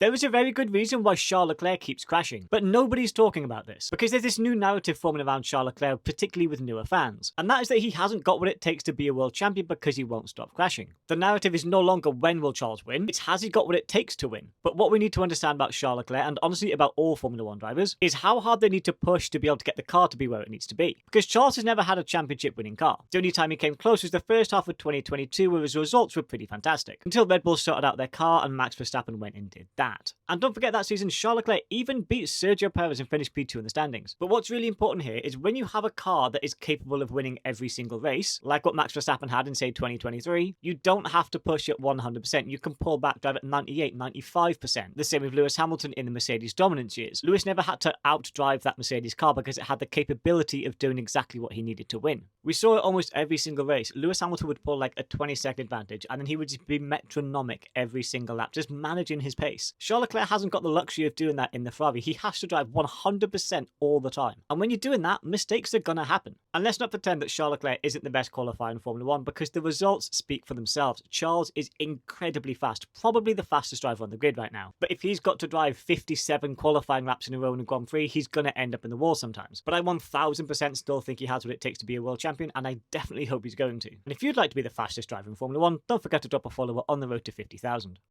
There is a very good reason why Charles Leclerc keeps crashing, but nobody's talking about this, because there's this new narrative forming around Charles Leclerc, particularly with newer fans, and that is that he hasn't got what it takes to be a world champion because he won't stop crashing. The narrative is no longer when will Charles win, it's has he got what it takes to win. But what we need to understand about Charles Leclerc, and honestly about all Formula 1 drivers, is how hard they need to push to be able to get the car to be where it needs to be. Because Charles has never had a championship winning car. The only time he came close was the first half of 2022, where his results were pretty fantastic, until Red Bull sorted out their car and Max Verstappen went and did that. And don't forget that season, Charles Leclerc even beat Sergio Perez and finished P2 in the standings. But what's really important here is when you have a car that is capable of winning every single race, like what Max Verstappen had in, say, 2023, you don't have to push at 100%. You can pull back, drive at 98, 95%. The same with Lewis Hamilton in the Mercedes dominance years. Lewis never had to outdrive that Mercedes car because it had the capability of doing exactly what he needed to win. We saw it almost every single race. Lewis Hamilton would pull like a 20-second advantage, and then he would just be metronomic every single lap, just managing his pace. Charles Leclerc hasn't got the luxury of doing that in the Ferrari. He has to drive 100% all the time. And when you're doing that, mistakes are gonna happen. And let's not pretend that Charles Leclerc isn't the best qualifier in Formula 1, because the results speak for themselves. Charles is incredibly fast, probably the fastest driver on the grid right now. But if he's got to drive 57 qualifying laps in a row in a Grand Prix, he's gonna end up in the wall sometimes. But I 1000% still think he has what it takes to be a world champion, and I definitely hope he's going to. And if you'd like to be the fastest driver in Formula 1, don't forget to drop a follower on the road to 50,000.